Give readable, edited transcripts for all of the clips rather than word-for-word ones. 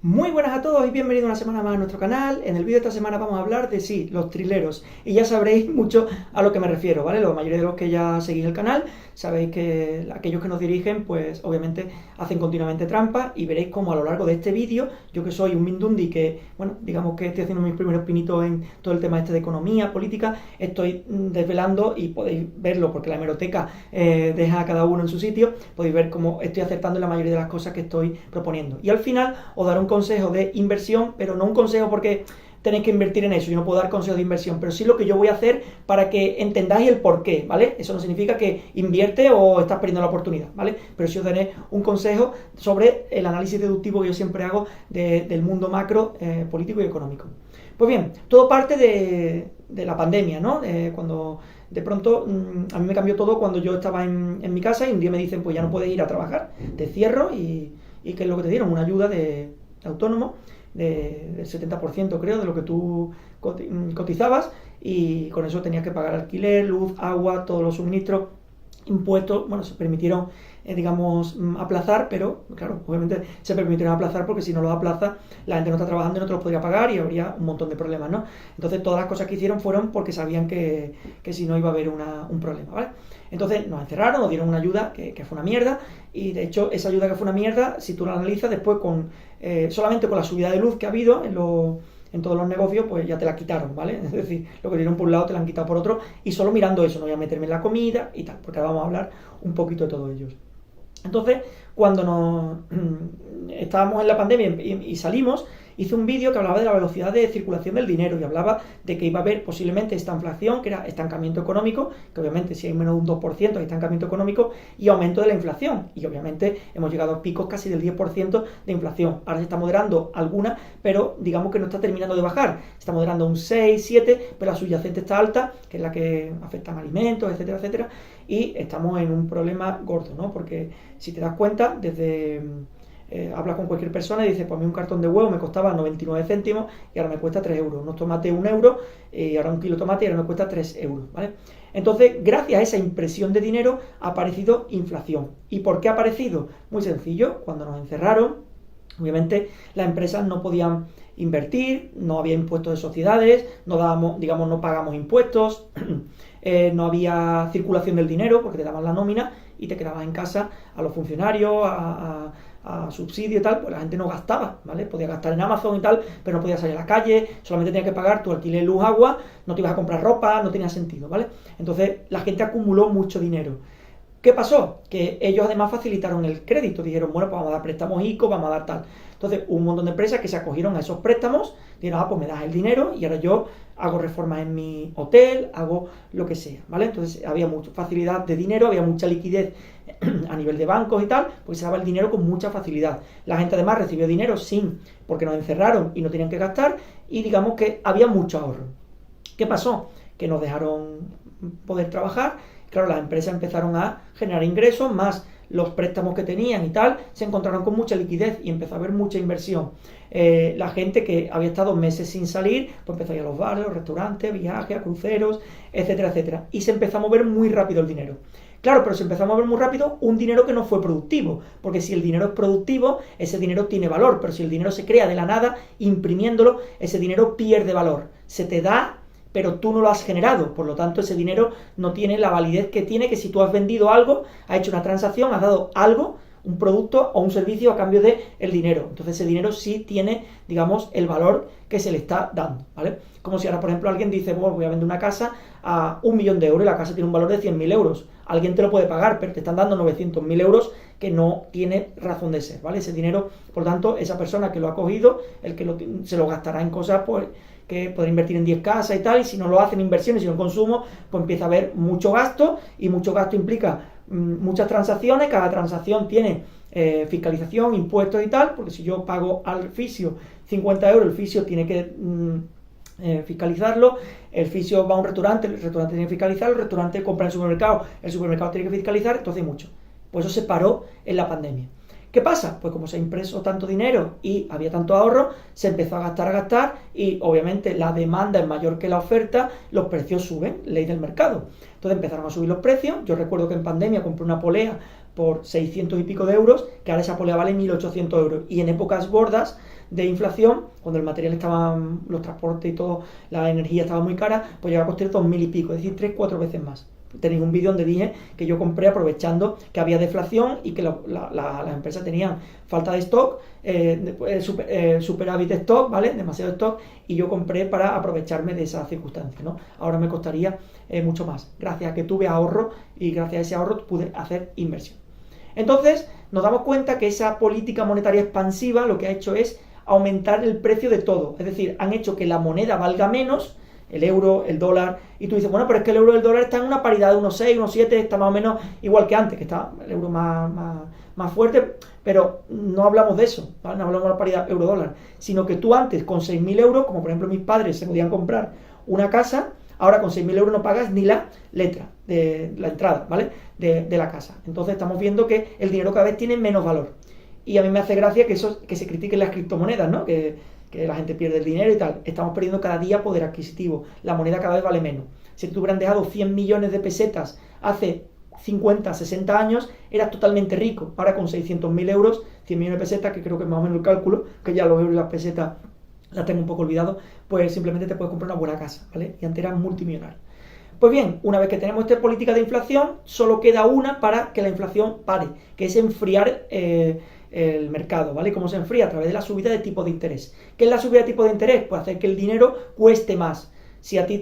Muy buenas a todos y bienvenidos una semana más a nuestro canal. En el vídeo de esta semana vamos a hablar de, sí, los trileros. Y ya sabréis mucho a lo que me refiero, ¿vale? La mayoría de los que ya seguís el canal, sabéis que aquellos que nos dirigen, pues obviamente hacen continuamente trampas y veréis cómo a lo largo de este vídeo, yo que soy un mindundi que, bueno, digamos que estoy haciendo mis primeros pinitos en todo el tema este de economía, política, estoy desvelando y podéis verlo porque la hemeroteca deja a cada uno en su sitio, podéis ver cómo estoy acertando en la mayoría de las cosas que estoy proponiendo. Y al final os daré un consejo de inversión, pero no un consejo porque tenéis que invertir en eso, yo no puedo dar consejos de inversión, pero sí lo que yo voy a hacer para que entendáis el por qué, ¿vale? Eso no significa que invierte o estás perdiendo la oportunidad, ¿vale? Pero sí os daré un consejo sobre el análisis deductivo que yo siempre hago del mundo macro, político y económico. Pues bien, todo parte de la pandemia, ¿no? Cuando de pronto a mí me cambió todo cuando yo estaba en mi casa y un día me dicen, pues ya no puedes ir a trabajar, te cierro y ¿qué es lo que te dieron? Una ayuda de autónomo del 70% creo de lo que tú cotizabas y con eso tenías que pagar alquiler, luz, agua, todos los suministros, impuestos. Bueno, se permitieron, digamos, aplazar, pero claro, obviamente se permitieron aplazar porque si no los aplaza la gente no está trabajando y no te los podría pagar y habría un montón de problemas, ¿no? Entonces todas las cosas que hicieron fueron porque sabían que si no iba a haber un problema, ¿vale? Entonces nos encerraron, nos dieron una ayuda que fue una mierda y de hecho esa ayuda que fue una mierda, si tú la analizas después solamente con la subida de luz que ha habido en todos los negocios, pues ya te la quitaron, ¿vale? Es decir, lo que dieron por un lado te la han quitado por otro y solo mirando eso, no voy a meterme en la comida y tal, porque ahora vamos a hablar un poquito de todos ellos. Entonces, cuando estábamos en la pandemia y salimos, hice un vídeo que hablaba de la velocidad de circulación del dinero y hablaba de que iba a haber posiblemente esta inflación, que era estancamiento económico, que obviamente si hay menos de un 2% hay estancamiento económico y aumento de la inflación. Y obviamente hemos llegado a picos casi del 10% de inflación. Ahora se está moderando alguna, pero digamos que no está terminando de bajar. Se está moderando un 6, 7, pero la subyacente está alta, que es la que afecta a alimentos, etcétera, etcétera. Y estamos en un problema gordo, ¿no? Porque si te das cuenta, hablas con cualquier persona y dices, pues a mí un cartón de huevo me costaba 99 céntimos y ahora me cuesta 3 euros. Unos tomates 1 euro y ahora un kilo de tomate y ahora me cuesta 3 euros, ¿vale? Entonces, gracias a esa impresión de dinero ha aparecido inflación. ¿Y por qué ha aparecido? Muy sencillo, cuando nos encerraron, obviamente las empresas no podían invertir, no había impuestos de sociedades, no dábamos, digamos, no pagamos impuestos, no había circulación del dinero porque te daban la nómina y te quedabas en casa a los funcionarios, a subsidio y tal, pues la gente no gastaba, ¿vale? Podía gastar en Amazon y tal, pero no podía salir a la calle, solamente tenía que pagar tu alquiler, luz, agua, no te ibas a comprar ropa, no tenía sentido, ¿vale? Entonces la gente acumuló mucho dinero. ¿Qué pasó? Que ellos además facilitaron el crédito, dijeron, bueno, pues vamos a dar préstamos ICO, vamos a dar tal. Entonces hubo un montón de empresas que se acogieron a esos préstamos, dijeron, pues me das el dinero y ahora yo hago reformas en mi hotel, hago lo que sea, ¿vale? Entonces había mucha facilidad de dinero, había mucha liquidez a nivel de bancos y tal, pues se daba el dinero con mucha facilidad. La gente además recibió dinero porque nos encerraron y no tenían que gastar y digamos que había mucho ahorro. ¿Qué pasó? Que nos dejaron poder trabajar. Claro, las empresas empezaron a generar ingresos, más los préstamos que tenían y tal, se encontraron con mucha liquidez y empezó a haber mucha inversión. La gente que había estado meses sin salir, pues empezó a ir a los bares, los restaurantes, viajes, a cruceros, etcétera, etcétera. Y se empezó a mover muy rápido el dinero. Claro, pero se empezó a mover muy rápido un dinero que no fue productivo, porque si el dinero es productivo, ese dinero tiene valor, pero si el dinero se crea de la nada, imprimiéndolo, ese dinero pierde valor. Se te da, pero tú no lo has generado, por lo tanto ese dinero no tiene la validez que tiene, que si tú has vendido algo, has hecho una transacción, has dado algo, un producto o un servicio a cambio de el dinero. Entonces ese dinero sí tiene, digamos, el valor que se le está dando, ¿vale? Como si ahora, por ejemplo, alguien dice, bueno, voy a vender una casa a 1.000.000 de euros y la casa tiene un valor de 100.000 euros. Alguien te lo puede pagar, pero te están dando 900.000 euros que no tiene razón de ser, ¿vale? Ese dinero, por lo tanto, esa persona que lo ha cogido, se lo gastará en cosas, pues, que podrá invertir en 10 casas y tal, y si no lo hacen inversiones, sino en consumo, pues empieza a haber mucho gasto, y mucho gasto implica muchas transacciones, cada transacción tiene fiscalización, impuestos y tal, porque si yo pago al fisio 50 euros, el fisio tiene que fiscalizarlo, el fisio va a un restaurante, el restaurante tiene que fiscalizarlo, el restaurante compra en el supermercado tiene que fiscalizar, entonces hay mucho. Pues eso se paró en la pandemia. ¿Qué pasa? Pues como se ha impreso tanto dinero y había tanto ahorro, se empezó a gastar y obviamente la demanda es mayor que la oferta, los precios suben, ley del mercado. Entonces empezaron a subir los precios. Yo recuerdo que en pandemia compré una polea por 600 y pico de euros, que ahora esa polea vale 1.800 euros. Y en épocas gordas de inflación, cuando el material estaba, los transportes y todo, la energía estaba muy cara, pues llegaba a costar 2.000 y pico, es decir, 3-4 veces más. Tenéis un vídeo donde dije que yo compré aprovechando que había deflación y que las empresas tenían falta de stock, superávit de stock, ¿vale? Demasiado stock, y yo compré para aprovecharme de esas circunstancias, ¿no? Ahora me costaría mucho más. Gracias a que tuve ahorro y gracias a ese ahorro pude hacer inversión. Entonces, nos damos cuenta que esa política monetaria expansiva lo que ha hecho es aumentar el precio de todo. Es decir, han hecho que la moneda valga menos, el euro, el dólar, y tú dices, bueno, pero es que el euro y el dólar están en una paridad de 1,6, 1,7, está más o menos igual que antes, que está el euro más fuerte, pero no hablamos de eso, ¿vale? No hablamos de la paridad euro-dólar, sino que tú antes con 6.000 euros, como por ejemplo mis padres se podían comprar una casa, ahora con 6.000 euros no pagas ni la letra de la entrada, ¿vale? De la casa. Entonces estamos viendo que el dinero cada vez tiene menos valor. Y a mí me hace gracia que se critiquen las criptomonedas, ¿no? Que la gente pierde el dinero y tal. Estamos perdiendo cada día poder adquisitivo. La moneda cada vez vale menos. Si te hubieran dejado 100 millones de pesetas hace 50, 60 años, eras totalmente rico. Ahora con 600.000 euros, 100 millones de pesetas, que creo que es más o menos el cálculo, que ya los euros y las pesetas las tengo un poco olvidado, pues simplemente te puedes comprar una buena casa, ¿vale? Y antes eras multimillonario. Pues bien, una vez que tenemos esta política de inflación, solo queda una para que la inflación pare, que es enfriar el mercado, ¿vale? ¿Cómo se enfría? A través de la subida de tipo de interés. ¿Qué es la subida de tipo de interés? Pues hacer que el dinero cueste más. Si a ti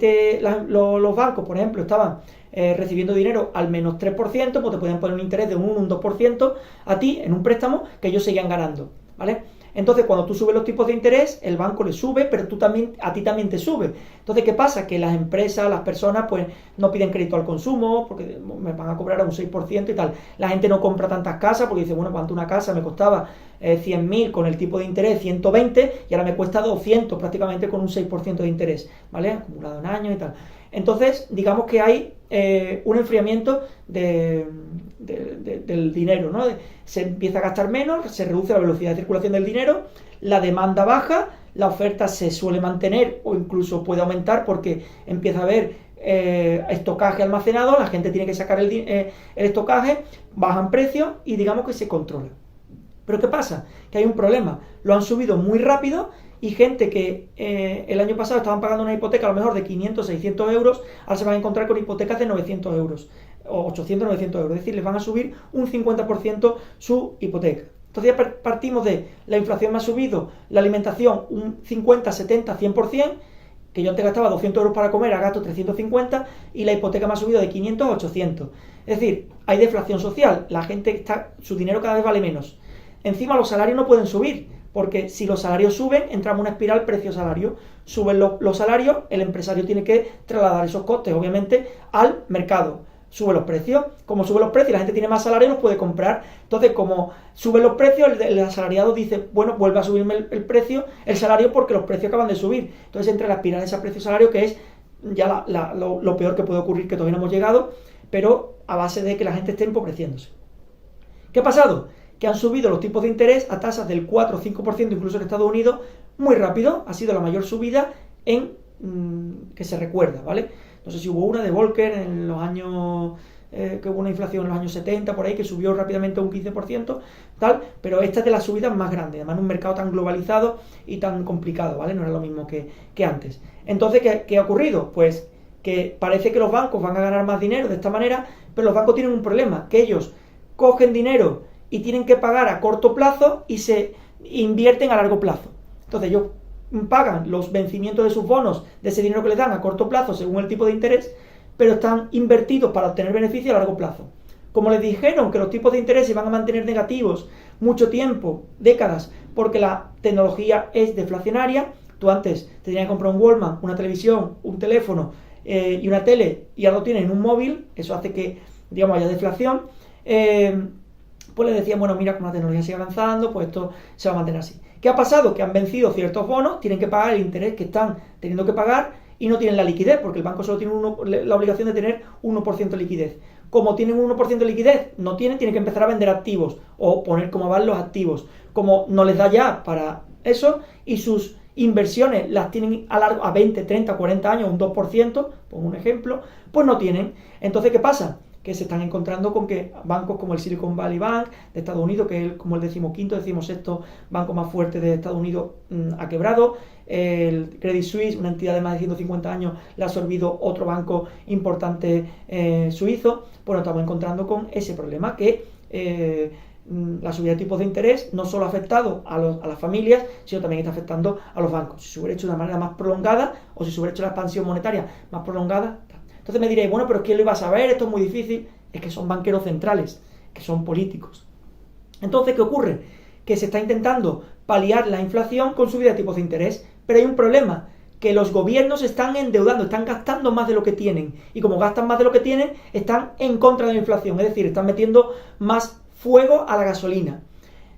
los bancos, por ejemplo, estaban recibiendo dinero al menos 3%, pues te podían poner un interés de un 1, un 2% a ti en un préstamo que ellos seguían ganando, ¿vale? Entonces, cuando tú subes los tipos de interés, el banco le sube, pero a ti también te sube. Entonces, ¿qué pasa? Que las empresas, las personas, pues no piden crédito al consumo, porque me van a cobrar a un 6% y tal. La gente no compra tantas casas, porque dice, bueno, cuánto una casa me costaba 100.000 con el tipo de interés 120 y ahora me cuesta 200 prácticamente con un 6% de interés, ¿vale? Acumulado en años y tal. Entonces, digamos que hay un enfriamiento del dinero, ¿no? Se empieza a gastar menos, se reduce la velocidad de circulación del dinero, la demanda baja, la oferta se suele mantener o incluso puede aumentar porque empieza a haber estocaje almacenado, la gente tiene que sacar el estocaje, bajan precios y digamos que se controla. Pero ¿qué pasa? Que hay un problema, lo han subido muy rápido y gente que el año pasado estaban pagando una hipoteca a lo mejor de 500, 600 euros, ahora se van a encontrar con hipotecas de 900 euros, o 800, 900 euros, es decir, les van a subir un 50% su hipoteca. Entonces ya partimos de la inflación me ha subido, la alimentación un 50, 70, 100%, que yo antes gastaba 200 euros para comer, ahora gasto 350, y la hipoteca me ha subido de 500 a 800. Es decir, hay deflación social, la gente su dinero cada vez vale menos. Encima los salarios no pueden subir, porque si los salarios suben, entramos en una espiral precio-salario. Suben los salarios, el empresario tiene que trasladar esos costes, obviamente, al mercado. Sube los precios, como sube los precios, la gente tiene más salario, los puede comprar. Entonces, como suben los precios, el asalariado dice, bueno, vuelve a subirme el precio, el salario, porque los precios acaban de subir. Entonces entra la espiral de ese precio-salario, que es ya lo peor que puede ocurrir, que todavía no hemos llegado, pero a base de que la gente esté empobreciéndose. ¿Qué ha pasado? Que han subido los tipos de interés a tasas del 4 o 5%, incluso en Estados Unidos, muy rápido. Ha sido la mayor subida que se recuerda, ¿vale? No sé si hubo una de Volcker en los años, que hubo una inflación en los años 70, por ahí, que subió rápidamente a un 15%, tal, pero esta es de las subidas más grandes, además en un mercado tan globalizado y tan complicado, ¿vale? No era lo mismo que antes. Entonces, ¿qué ha ocurrido? Pues que parece que los bancos van a ganar más dinero de esta manera, pero los bancos tienen un problema, que ellos cogen dinero y tienen que pagar a corto plazo y se invierten a largo plazo. Entonces ellos pagan los vencimientos de sus bonos, de ese dinero que les dan a corto plazo según el tipo de interés, pero están invertidos para obtener beneficio a largo plazo. Como les dijeron que los tipos de interés se van a mantener negativos mucho tiempo, décadas, porque la tecnología es deflacionaria, tú antes te tenías que comprar un Walkman, una televisión, un teléfono y una tele, y ahora lo tienes en un móvil, eso hace que, digamos, haya deflación. Pues les decían, bueno, mira, como la tecnología sigue avanzando, pues esto se va a mantener así. ¿Qué ha pasado? Que han vencido ciertos bonos, tienen que pagar el interés que están teniendo que pagar y no tienen la liquidez, porque el banco solo tiene la obligación de tener 1% de liquidez. Como tienen un 1% de liquidez, tienen que empezar a vender activos o poner cómo van los activos. Como no les da ya para eso y sus inversiones las tienen a 20, 30, 40 años, un 2%, pongo un ejemplo, pues no tienen. Entonces, ¿qué pasa? que se están encontrando con que bancos como el Silicon Valley Bank de Estados Unidos, que es como el 15º, 16º banco más fuerte de Estados Unidos, ha quebrado. El Credit Suisse, una entidad de más de 150 años, le ha absorbido otro banco importante suizo. Bueno, estamos encontrando con ese problema que la subida de tipos de interés no solo ha afectado a las familias, sino también está afectando a los bancos. Si se hubiera hecho de una manera más prolongada o si se hubiera hecho la expansión monetaria más prolongada. Entonces me diréis, bueno, pero ¿quién lo iba a saber? Esto es muy difícil. Es que son banqueros centrales, que son políticos. Entonces, ¿qué ocurre? Que se está intentando paliar la inflación con subida de tipos de interés, pero hay un problema, que los gobiernos están endeudando, están gastando más de lo que tienen, y como gastan más de lo que tienen, están en contra de la inflación, es decir, están metiendo más fuego a la gasolina.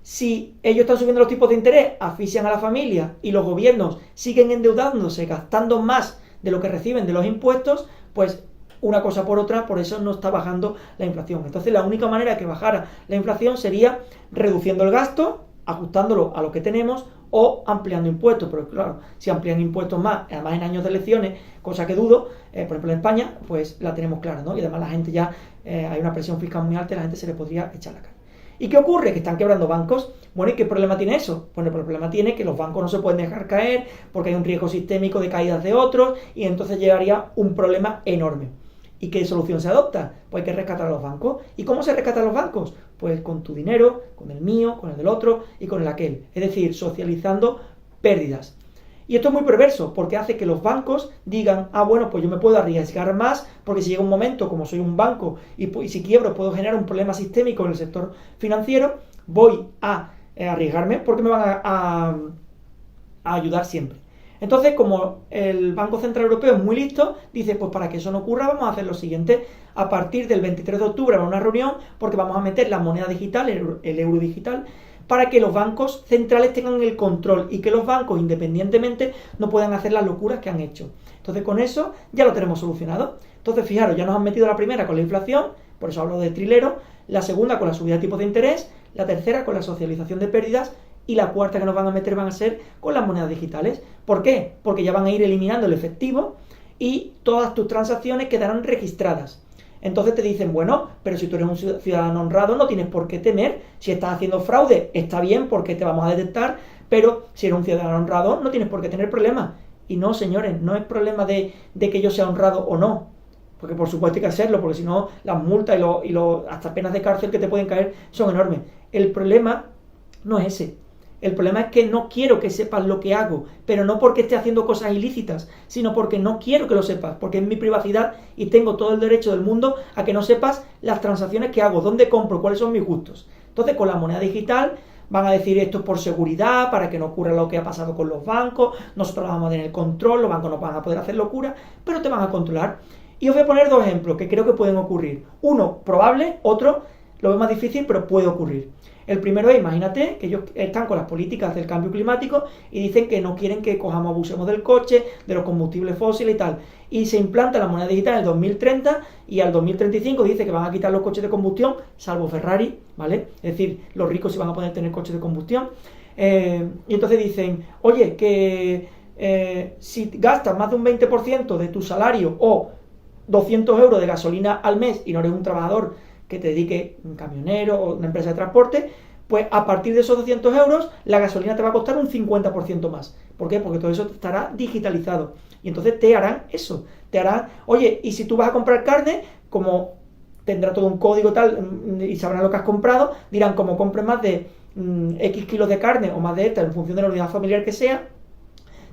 Si ellos están subiendo los tipos de interés, asfixian a la familia, y los gobiernos siguen endeudándose, gastando más de lo que reciben de los impuestos, pues una cosa por otra, por eso no está bajando la inflación. Entonces la única manera de que bajara la inflación sería reduciendo el gasto, ajustándolo a lo que tenemos, o ampliando impuestos. Pero claro, si amplían impuestos más, además en años de elecciones, cosa que dudo, por ejemplo en España, pues la tenemos clara, ¿no? Y además la gente ya, hay una presión fiscal muy alta y la gente se le podría echar la cara. ¿Y qué ocurre? Que están quebrando bancos. Bueno, ¿y qué problema tiene eso? Bueno, el problema tiene que los bancos no se pueden dejar caer porque hay un riesgo sistémico de caídas de otros y entonces llegaría un problema enorme. ¿Y qué solución se adopta? Pues hay que rescatar a los bancos. ¿Y cómo se rescatan los bancos? Pues con tu dinero, con el mío, con el del otro y con el aquel. Es decir, socializando pérdidas. Y esto es muy perverso porque hace que los bancos digan, bueno, pues yo me puedo arriesgar más porque si llega un momento, como soy un banco y si quiebro puedo generar un problema sistémico en el sector financiero, voy a arriesgarme porque me van a ayudar siempre. Entonces, como el Banco Central Europeo es muy listo, dice, pues para que eso no ocurra vamos a hacer lo siguiente. A partir del 23 de octubre habrá una reunión porque vamos a meter la moneda digital, el euro digital, para que los bancos centrales tengan el control y que los bancos independientemente no puedan hacer las locuras que han hecho. Entonces con eso ya lo tenemos solucionado. Entonces fijaros, ya nos han metido la primera con la inflación, por eso hablo de trilero, la segunda con la subida de tipos de interés, la tercera con la socialización de pérdidas y la cuarta que nos van a meter van a ser con las monedas digitales. ¿Por qué? Porque ya van a ir eliminando el efectivo y todas tus transacciones quedarán registradas. Entonces te dicen, bueno, pero si tú eres un ciudadano honrado no tienes por qué temer. Si estás haciendo fraude, está bien porque te vamos a detectar, pero si eres un ciudadano honrado no tienes por qué tener problemas. Y no, señores, no es problema de que yo sea honrado o no. Porque por supuesto hay que hacerlo, porque si no las multas y hasta penas de cárcel que te pueden caer son enormes. El problema no es ese. El problema es que no quiero que sepas lo que hago, pero no porque esté haciendo cosas ilícitas, sino porque no quiero que lo sepas, porque es mi privacidad y tengo todo el derecho del mundo a que no sepas las transacciones que hago, dónde compro, cuáles son mis gustos. Entonces, con la moneda digital van a decir esto es por seguridad, para que no ocurra lo que ha pasado con los bancos, nosotros vamos a tener el control, los bancos no van a poder hacer locura, pero te van a controlar. Y os voy a poner dos ejemplos que creo que pueden ocurrir. Uno probable, otro lo veo más difícil, pero puede ocurrir. El primero es, imagínate, que ellos están con las políticas del cambio climático y dicen que no quieren que abusemos del coche, de los combustibles fósiles y tal. Y se implanta la moneda digital en el 2030 y al 2035 dice que van a quitar los coches de combustión, salvo Ferrari, ¿vale? Es decir, los ricos sí van a poder tener coches de combustión. Y entonces dicen, oye, que si gastas más de un 20% de tu salario o 200 euros de gasolina al mes y no eres un trabajador que te dedique un camionero o una empresa de transporte, pues a partir de esos 200 euros la gasolina te va a costar un 50% más. ¿Por qué? Porque todo eso estará digitalizado. Y entonces te harán eso. Te harán, oye, y si tú vas a comprar carne, como tendrá todo un código tal y sabrán lo que has comprado, dirán, como compres más de X kilos de carne o más de esta en función de la unidad familiar que sea,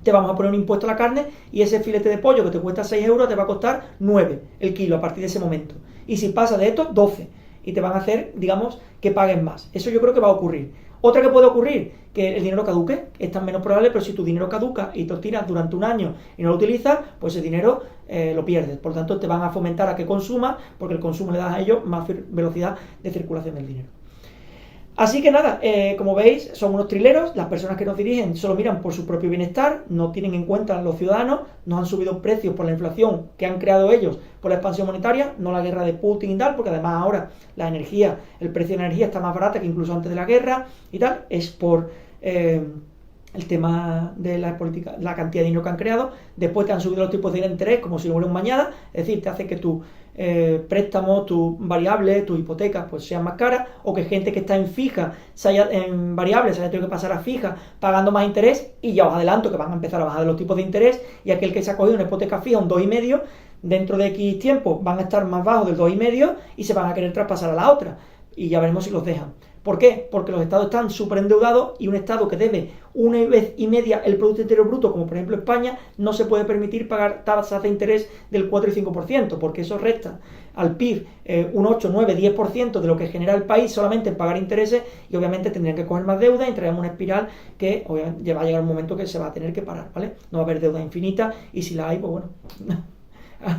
te vamos a poner un impuesto a la carne y ese filete de pollo que te cuesta 6 euros te va a costar 9 el kilo a partir de ese momento. Y si pasa de esto, 12. Y te van a hacer, digamos, que paguen más. Eso yo creo que va a ocurrir. Otra que puede ocurrir, que el dinero caduque, es tan menos probable, pero si tu dinero caduca y te lo tiras durante un año y no lo utilizas, pues ese dinero lo pierdes. Por lo tanto, te van a fomentar a que consumas, porque el consumo le da a ellos más velocidad de circulación del dinero. Así que nada, como veis, son unos trileros, las personas que nos dirigen solo miran por su propio bienestar, no tienen en cuenta a los ciudadanos, nos han subido precios por la inflación que han creado ellos por la expansión monetaria, no la guerra de Putin y tal, porque además ahora la energía, el precio de la energía está más barata que incluso antes de la guerra y tal, es por el tema de la política, la cantidad de dinero que han creado. Después te han subido los tipos de interés como si no hubiera un mañana, es decir, te hace que tu préstamo, tus variables, tus hipotecas pues sean más caras, o que gente que está en fija, en variables, se haya tenido que pasar a fija pagando más interés, y ya os adelanto que van a empezar a bajar los tipos de interés, y aquel que se ha cogido una hipoteca fija, un 2,5, dentro de X tiempo van a estar más bajos del 2,5 y se van a querer traspasar a la otra, y ya veremos si los dejan. ¿Por qué? Porque los estados están súper endeudados, y un estado que debe 1,5 veces el Producto Interior Bruto, como por ejemplo España, no se puede permitir pagar tasas de interés del 4 y 5%, porque eso resta al PIB un 8, 9, 10% de lo que genera el país solamente en pagar intereses, y obviamente tendrían que coger más deuda y entraríamos en una espiral que obviamente va a llegar un momento que se va a tener que parar, ¿vale? No va a haber deuda infinita, y si la hay, pues bueno,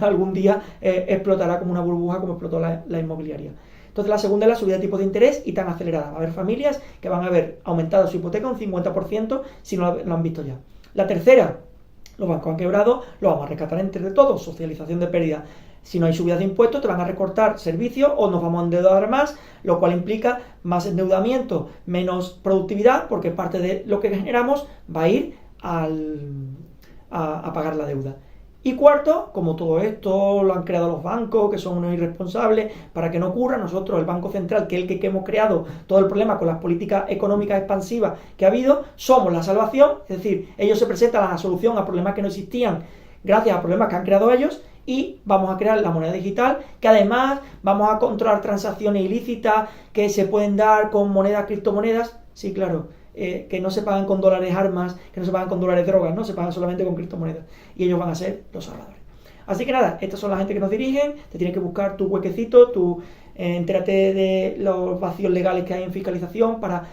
algún día explotará como una burbuja como explotó la inmobiliaria. Entonces la segunda es la subida de tipos de interés, y tan acelerada. Va a haber familias que van a haber aumentado su hipoteca un 50% si no lo han visto ya. La tercera, los bancos han quebrado, lo vamos a rescatar entre todos, socialización de pérdidas. Si no hay subidas de impuestos, te van a recortar servicios o nos vamos a endeudar más, lo cual implica más endeudamiento, menos productividad, porque parte de lo que generamos va a ir a pagar la deuda. Y cuarto, como todo esto lo han creado los bancos, que son unos irresponsables, para que no ocurra, nosotros, el Banco Central, que es el que hemos creado todo el problema con las políticas económicas expansivas que ha habido, somos la salvación, es decir, ellos se presentan a la solución a problemas que no existían gracias a problemas que han creado ellos, y vamos a crear la moneda digital, que además vamos a controlar transacciones ilícitas que se pueden dar con monedas, criptomonedas, sí, claro. Que no se pagan con dólares armas, que no se pagan con dólares drogas, no, se pagan solamente con criptomonedas, y ellos van a ser los salvadores. Así que nada, estas son la gente que nos dirigen, te tienes que buscar tu huequecito, entérate de los vacíos legales que hay en fiscalización para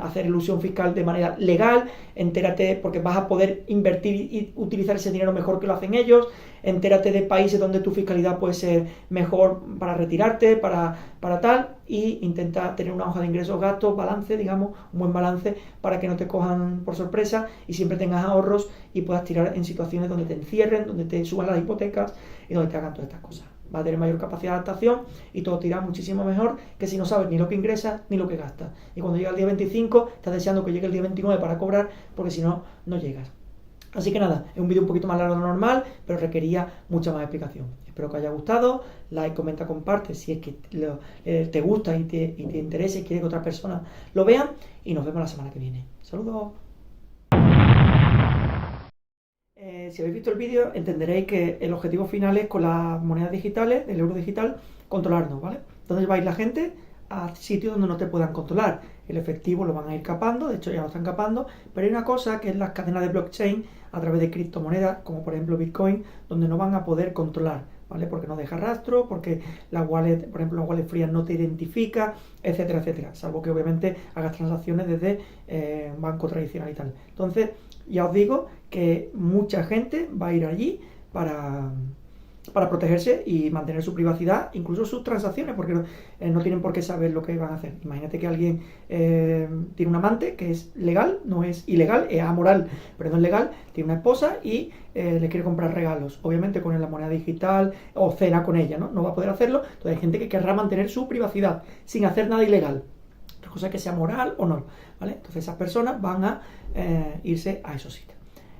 hacer ilusión fiscal de manera legal, entérate porque vas a poder invertir y utilizar ese dinero mejor que lo hacen ellos, entérate de países donde tu fiscalidad puede ser mejor para retirarte, para tal, y intenta tener una hoja de ingresos, gastos, balance, digamos, un buen balance para que no te cojan por sorpresa y siempre tengas ahorros y puedas tirar en situaciones donde te encierren, donde te suban las hipotecas y donde te hagan todas estas cosas. Va a tener mayor capacidad de adaptación y todo te irá muchísimo mejor que si no sabes ni lo que ingresas ni lo que gastas. Y cuando llega el día 25, estás deseando que llegue el día 29 para cobrar, porque si no, no llegas. Así que nada, es un vídeo un poquito más largo de lo normal, pero requería mucha más explicación. Espero que os haya gustado. Like, comenta, comparte si es que te gusta y te interesa y quieres que otras personas lo vean. Y nos vemos la semana que viene. Saludos. Si habéis visto el vídeo, entenderéis que el objetivo final es, con las monedas digitales, el euro digital, controlarnos, ¿vale? Entonces vais la gente a sitios donde no te puedan controlar. El efectivo lo van a ir capando, de hecho ya lo están capando, pero hay una cosa que es las cadenas de blockchain a través de criptomonedas, como por ejemplo Bitcoin, donde no van a poder controlar, ¿vale? Porque no deja rastro, porque la wallet, por ejemplo, la wallet fría no te identifica, etcétera, etcétera, salvo que obviamente hagas transacciones desde un banco tradicional y tal. Entonces, ya os digo que mucha gente va a ir allí para protegerse y mantener su privacidad, incluso sus transacciones, porque no tienen por qué saber lo que van a hacer. Imagínate que alguien tiene un amante que es legal, no es ilegal, es amoral, pero no es legal, tiene una esposa y le quiere comprar regalos, obviamente con la moneda digital, o cena con ella, ¿no? No va a poder hacerlo. Entonces hay gente que querrá mantener su privacidad sin hacer nada ilegal. Otra cosa es que sea moral o no, ¿vale? Entonces esas personas van a irse a esos sitios.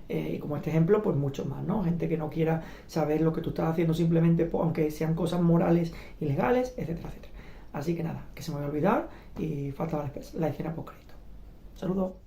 Y como este ejemplo, pues muchos más, ¿no? Gente que no quiera saber lo que tú estás haciendo simplemente, aunque sean cosas morales, ilegales, etcétera, etcétera. Así que nada, que se me voy a olvidar y falta la escena post crédito. Saludos.